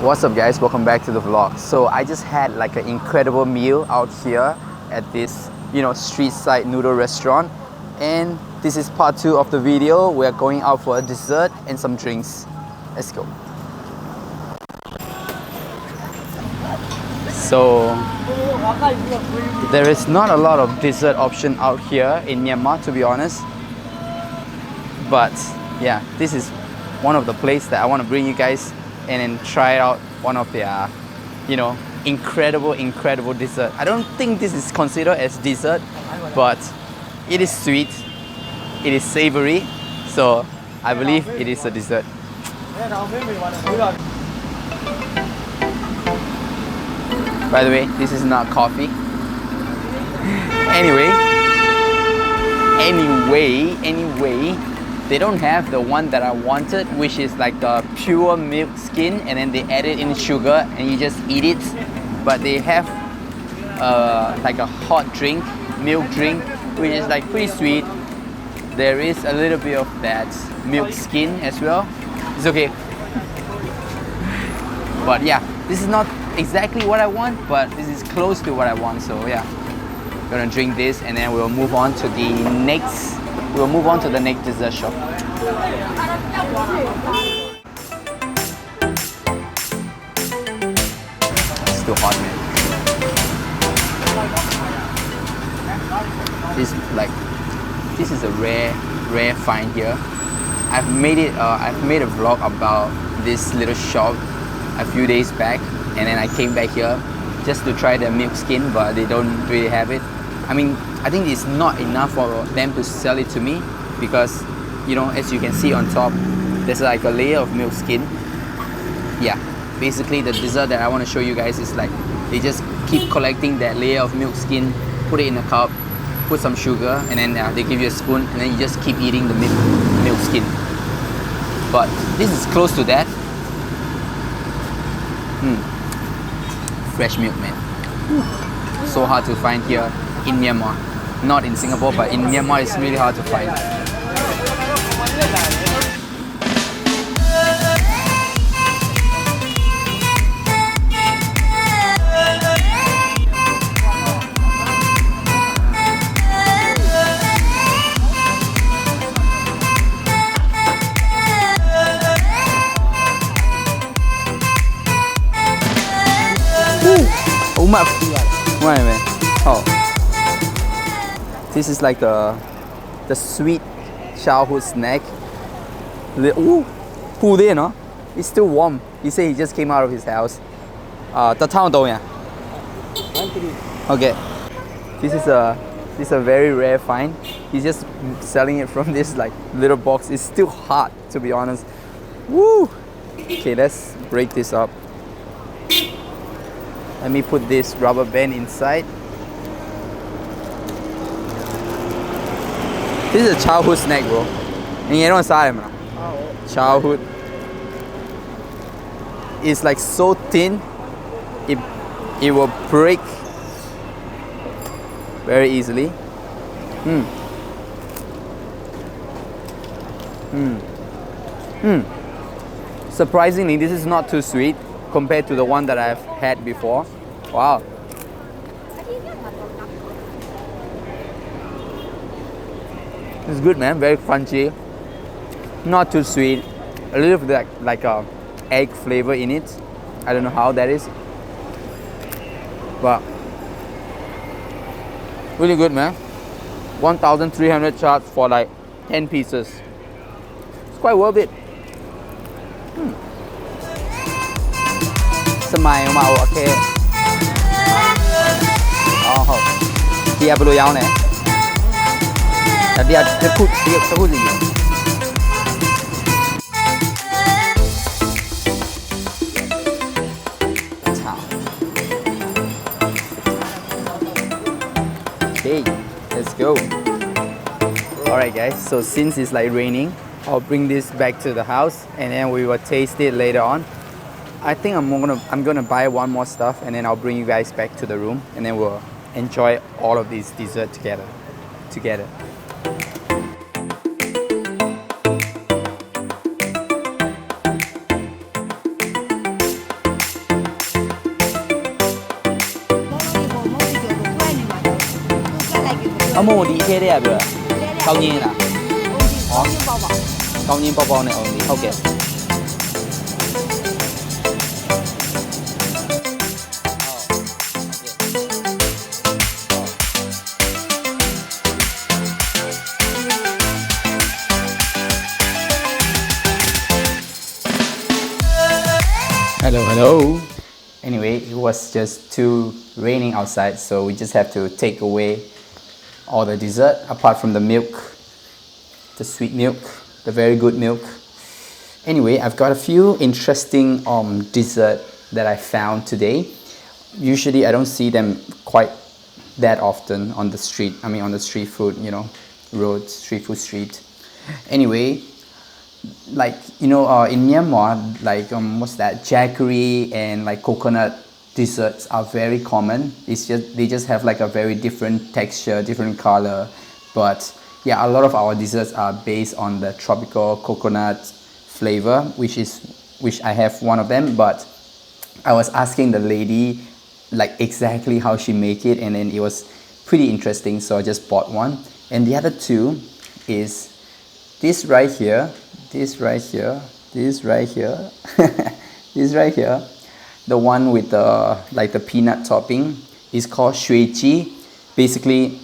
What's up guys, welcome back to the vlog. So I just had like an incredible meal out here at this street side noodle restaurant, and this is part 2 of the video. We're going out for a dessert and some drinks. Let's go. So there is not a lot of dessert option out here in Myanmar, to be honest, but yeah, this is one of the places that I want to bring you guys and then try out one of their incredible dessert. I don't think this is considered as dessert, but it is sweet, it is savory, so I believe it is a dessert. By the way, this is not coffee. Anyway, they don't have the one that I wanted, which is like the pure milk skin and then they add it in sugar and you just eat it. But they have like a hot drink, milk drink, which is like pretty sweet. There is a little bit of that milk skin as well. It's okay. But yeah, this is not exactly what I want, but this is close to what I want, so yeah. Gonna drink this and then we'll move on to the next dessert shop. It's too hot, man. This is a rare find here. I've made a vlog about this little shop a few days back, and then I came back here just to try the milk skin, but they don't really have it. I mean, I think it's not enough for them to sell it to me because, as you can see on top, there's like a layer of milk skin. Yeah, basically the dessert that I want to show you guys is like, they just keep collecting that layer of milk skin, put it in a cup, put some sugar, and then they give you a spoon, and then you just keep eating the milk skin. But this is close to that. Fresh milk, man. So hard to find here in Myanmar. Not in Singapore, but in Myanmar it's really hard to find. Oh, this is like the sweet childhood snack. Ooh, pulled in, no? It's still warm. He said he just came out of his house. The town though, yeah. Okay, this is a very rare find. He's just selling it from this like little box. It's still hot, to be honest. Woo! Okay, let's break this up. Let me put this rubber band inside. This is a childhood snack, bro. Childhood. It's like so thin, it will break very easily. Surprisingly, this is not too sweet compared to the one that I've had before. Wow. It's good, man. Very crunchy. Not too sweet. A little bit like a egg flavor in it. I don't know how that is. But really good, man. 1,300 charge for like 10 pieces. It's quite worth it. Smile màu ok. Dia perlu yang ni. Dia tekuk gì? Okay, let's go. Alright guys, so since it's like raining, I'll bring this back to the house and then we will taste it later on. I think I'm gonna buy one more stuff and then I'll bring you guys back to the room and then we'll enjoy all of these dessert together. 冇啲嘅咧啊，câu nhiên à? Câu nhiên bao bao này only. Okay. Hello, hello. Anyway, it was just too raining outside, so we just have to take away all the dessert apart from the milk, the sweet milk, the very good milk. Anyway, I've got a few interesting dessert that I found today. Usually I don't see them quite that often on the street. I mean on the street food, you know, road, street food street. Anyway, like in Myanmar, like what's that, jaggery and like coconut desserts are very common. It's just they just have like a very different texture, different color, but yeah, a lot of our desserts are based on the tropical coconut flavor, which I have one of them. But I was asking the lady like exactly how she make it, and then it was pretty interesting, so I just bought one. And the other two is this right here, this right here, this right here, this right here. The one with the like the peanut topping is called shui ji. Basically,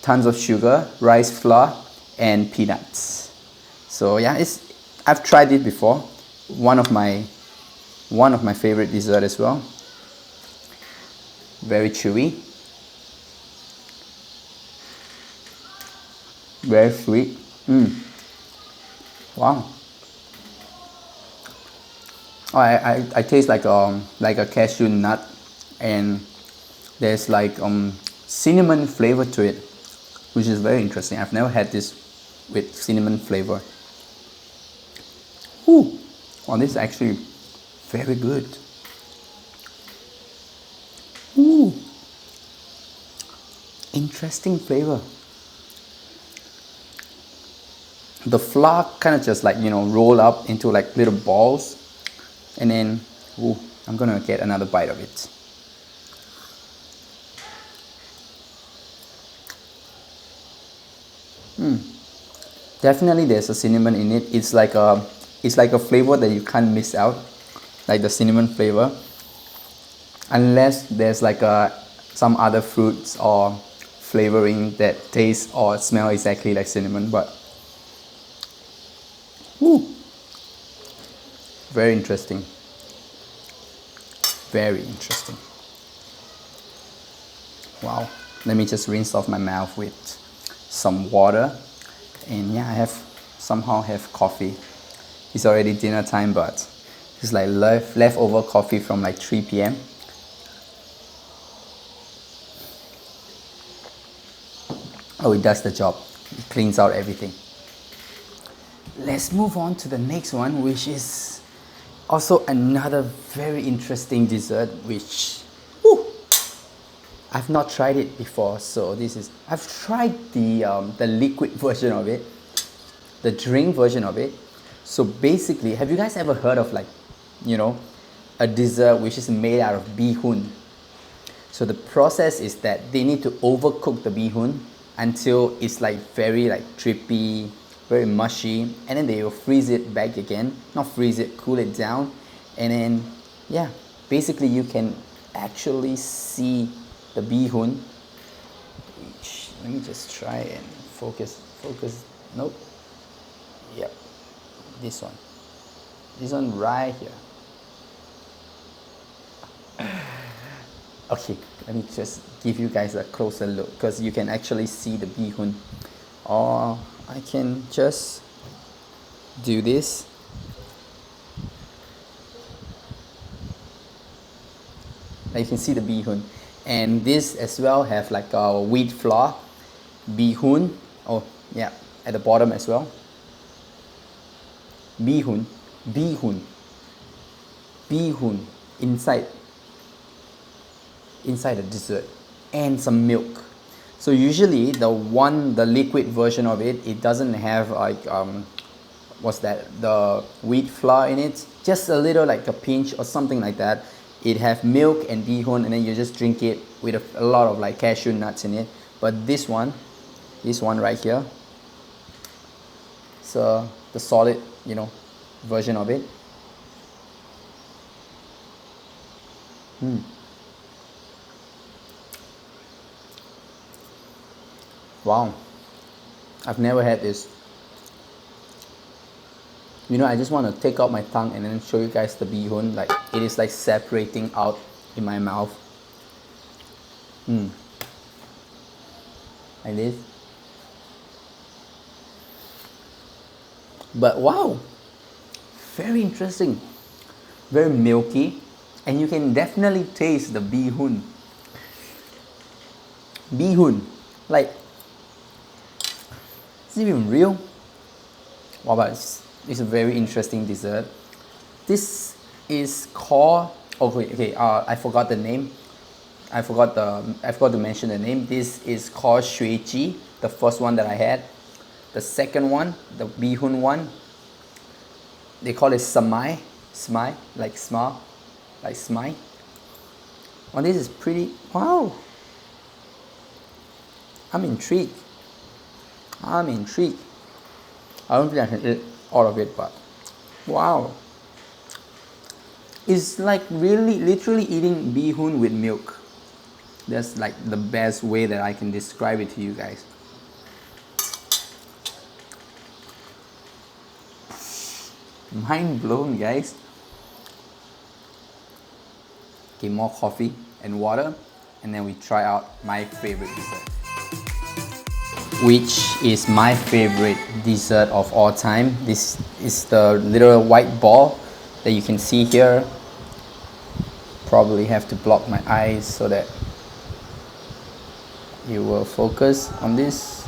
tons of sugar, rice flour, and peanuts. So yeah, I've tried it before. One of my favorite dessert as well. Very chewy, very sweet. Wow. Oh, I taste like a cashew nut, and there's like cinnamon flavor to it, which is very interesting. I've never had this with cinnamon flavor. Ooh, oh, this is actually very good. Ooh, interesting flavor. The flour kind of just like, you know, roll up into like little balls, and then ooh, I'm gonna get another bite of it. Definitely there's a cinnamon in it. It's like a flavor that you can't miss out, like the cinnamon flavor, unless there's like some other fruits or flavoring that taste or smell exactly like cinnamon. But ooh, very interesting. Very interesting. Wow. Let me just rinse off my mouth with some water. And yeah, somehow have coffee. It's already dinner time, but it's like leftover coffee from like 3 p.m. Oh, it does the job. It cleans out everything. Let's move on to the next one, which is also another very interesting dessert, which I've not tried it before. So I've tried the liquid version of it, the drink version of it. So basically, have you guys ever heard of like, you know, a dessert which is made out of Behun? So the process is that they need to overcook the Behun until it's like very like drippy, very mushy, and then they will freeze it back again. Not freeze it, cool it down, and then yeah, basically you can actually see the Behun. Let me just try and focus. Nope. Yep. This one right here. Okay, let me just give you guys a closer look, because you can actually see the Behun. Or I can just do this. Now you can see the Behun. And this as well have like a wheat flour, Behun. Oh yeah, at the bottom as well. Behun inside the dessert, and some milk. So usually the liquid version of it doesn't have like the wheat flour in it, just a little, like a pinch or something like that. It have milk and Behun, and then you just drink it with a lot of like cashew nuts in it. But this one This one right here. So the solid, you know, version of it. Wow, I've never had this. You know, I just want to take out my tongue and then show you guys the Behun. Like, it is like separating out in my mouth. Like this. But wow, very interesting. Very milky. And you can definitely taste the Behun. Behun. Like, is it even real? Wow, but it's a very interesting dessert. This is called, okay, I forgot the name. I forgot to mention the name. This is called Shui Ji, the first one that I had. The second one, the Behun one, they call it Samai, like smile, like smile. Oh, this is pretty, wow. I'm intrigued. I don't think I can eat all of it, but wow. It's like really, literally eating Behun with milk. That's like the best way that I can describe it to you guys. Mind blown, guys. Okay, more coffee and water, and then we try out my favorite dessert. Which is my favorite dessert of all time. This is the little white ball that you can see here. Probably have to block my eyes so that you will focus on this.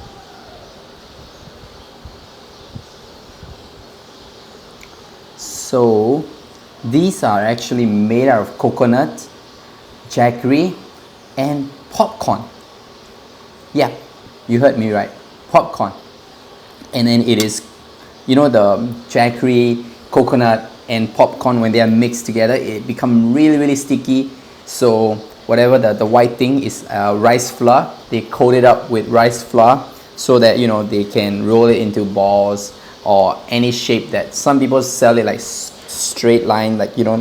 So these are actually made out of coconut, jaggery, and popcorn. Yeah, you heard me right, popcorn. And then it is, you know, the jaggery, coconut, and popcorn, when they are mixed together, it become really, really sticky. So whatever the white thing is rice flour, they coat it up with rice flour so that, you know, they can roll it into balls or any shape that some people sell it like straight line, like, you know,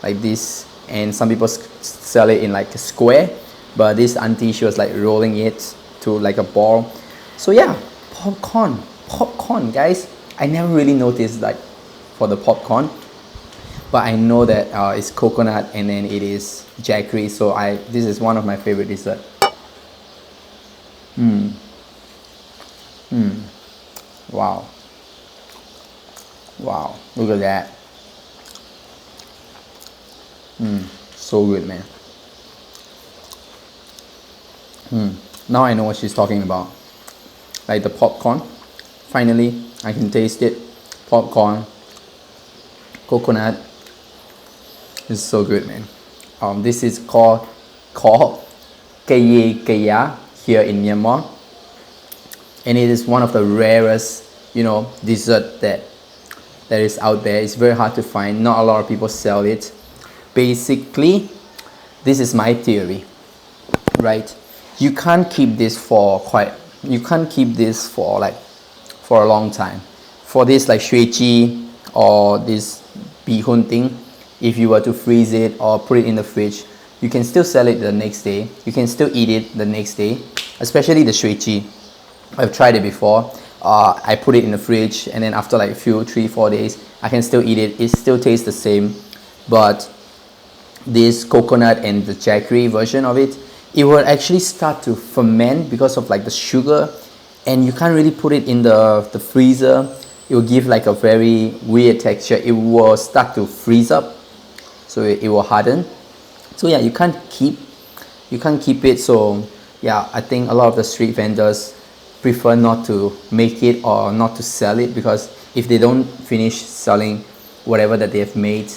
like this, and some people sell it in like a square, but this auntie, she was like rolling it to like a ball. So yeah, popcorn, guys. I never really noticed like for the popcorn, but I know that it's coconut and then it is jaggery, so this is one of my favorite dessert. Wow, look at that. So good, man. Now I know what she's talking about. Like the popcorn, finally I can taste it. Popcorn, coconut, it's so good, man. This is called Keye Kaya here in Myanmar, and it is one of the rarest, you know, dessert that is out there. It's very hard to find. Not a lot of people sell it. Basically, this is my theory, right? You can't keep this for for a long time. For this like shui ji or this Behun thing, if you were to freeze it or put it in the fridge, you can still sell it the next day. You can still eat it the next day, especially the shui ji. I've tried it before. I put it in the fridge, and then after like a few 3-4 days, I can still eat it. It still tastes the same. But this coconut and the jaggery version of it, it will actually start to ferment because of like the sugar, and you can't really put it in the freezer. It will give like a very weird texture. It will start to freeze up, so it will harden. So yeah, you can't keep it. So yeah, I think a lot of the street vendors prefer not to make it or not to sell it, because if they don't finish selling whatever that they have made,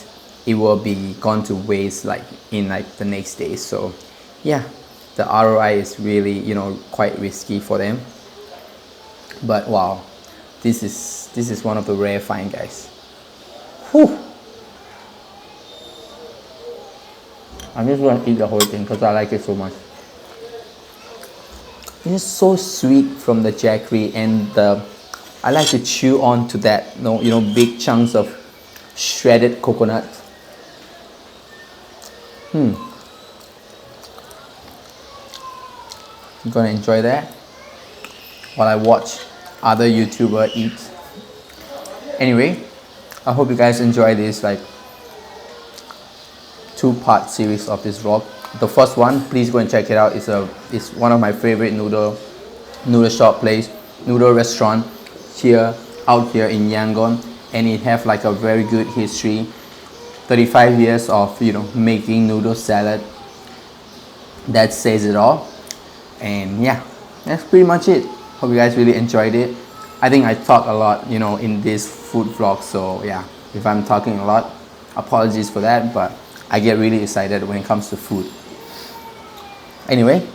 it will be gone to waste like in like the next day. So yeah, the ROI is really, you know, quite risky for them. But wow, this is one of the rare find, guys. Whew. I'm just going to eat the whole thing because I like it so much. it's just so sweet from the jaggery, and I like to chew on to that, big chunks of shredded coconut. I'm gonna enjoy that while I watch other YouTuber eat. Anyway, I hope you guys enjoy this like 2-part series of this vlog. The first one, please go and check it out. It's one of my favorite noodle shop place, noodle restaurant out here in Yangon, and it have like a very good history. 35 years of making noodle salad. That says it all. And yeah, that's pretty much it. Hope you guys really enjoyed it. I think I talk a lot in this food vlog, so yeah, if I'm talking a lot, apologies for that, but I get really excited when it comes to food. Anyway,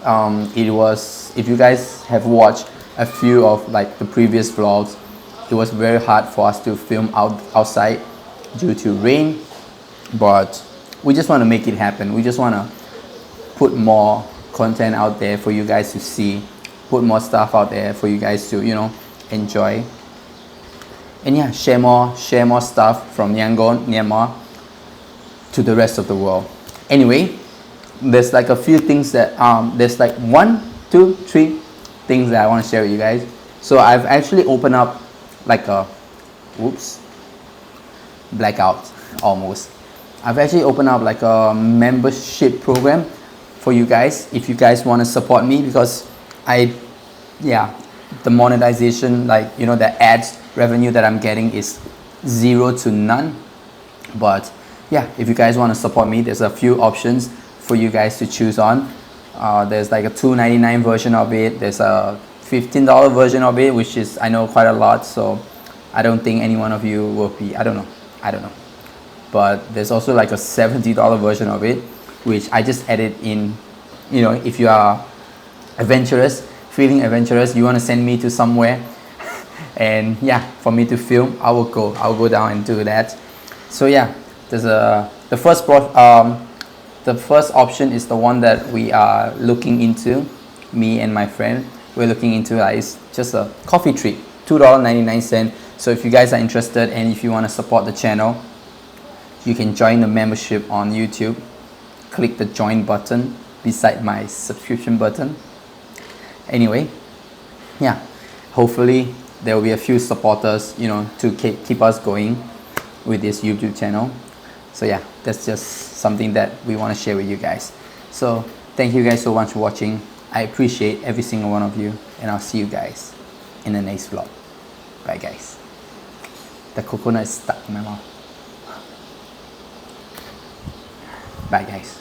if you guys have watched a few of like the previous vlogs, it was very hard for us to film outside due to rain, but we just want to make it happen. We just want to put more content out there for you guys to see, put more stuff out there for you guys to enjoy, and yeah, share more stuff from Yangon, Myanmar to the rest of the world. Anyway, there's like a few things that there's like 1, 2, 3 things that I want to share with you guys. So I've actually opened up like a blackout almost. I've actually opened up like a membership program for you guys if you guys want to support me, because the monetization, like the ads revenue that I'm getting is 0 to none. But yeah, if you guys want to support me, there's a few options for you guys to choose on. There's like a $2.99 version of it. There's a $15 version of it, which is, I know, quite a lot, so I don't think any one of you will be, I don't know. But there's also like a $70 version of it, which I just added in. If you are feeling adventurous, you want to send me to somewhere and yeah, for me to film, I will go down and do that. So yeah, there's the first option is the one that we are looking into. Me and my friend, we're looking into it's just a coffee treat, $2.99. So if you guys are interested and if you want to support the channel, you can join the membership on YouTube. Click the join button beside my subscription button. Anyway, yeah, hopefully there will be a few supporters to keep us going with this YouTube channel. So yeah, that's just something that we want to share with you guys. So thank you guys so much for watching. I appreciate every single one of you, and I'll see you guys in the next vlog. Bye guys. The coconut is stuck in my mouth. Bye guys.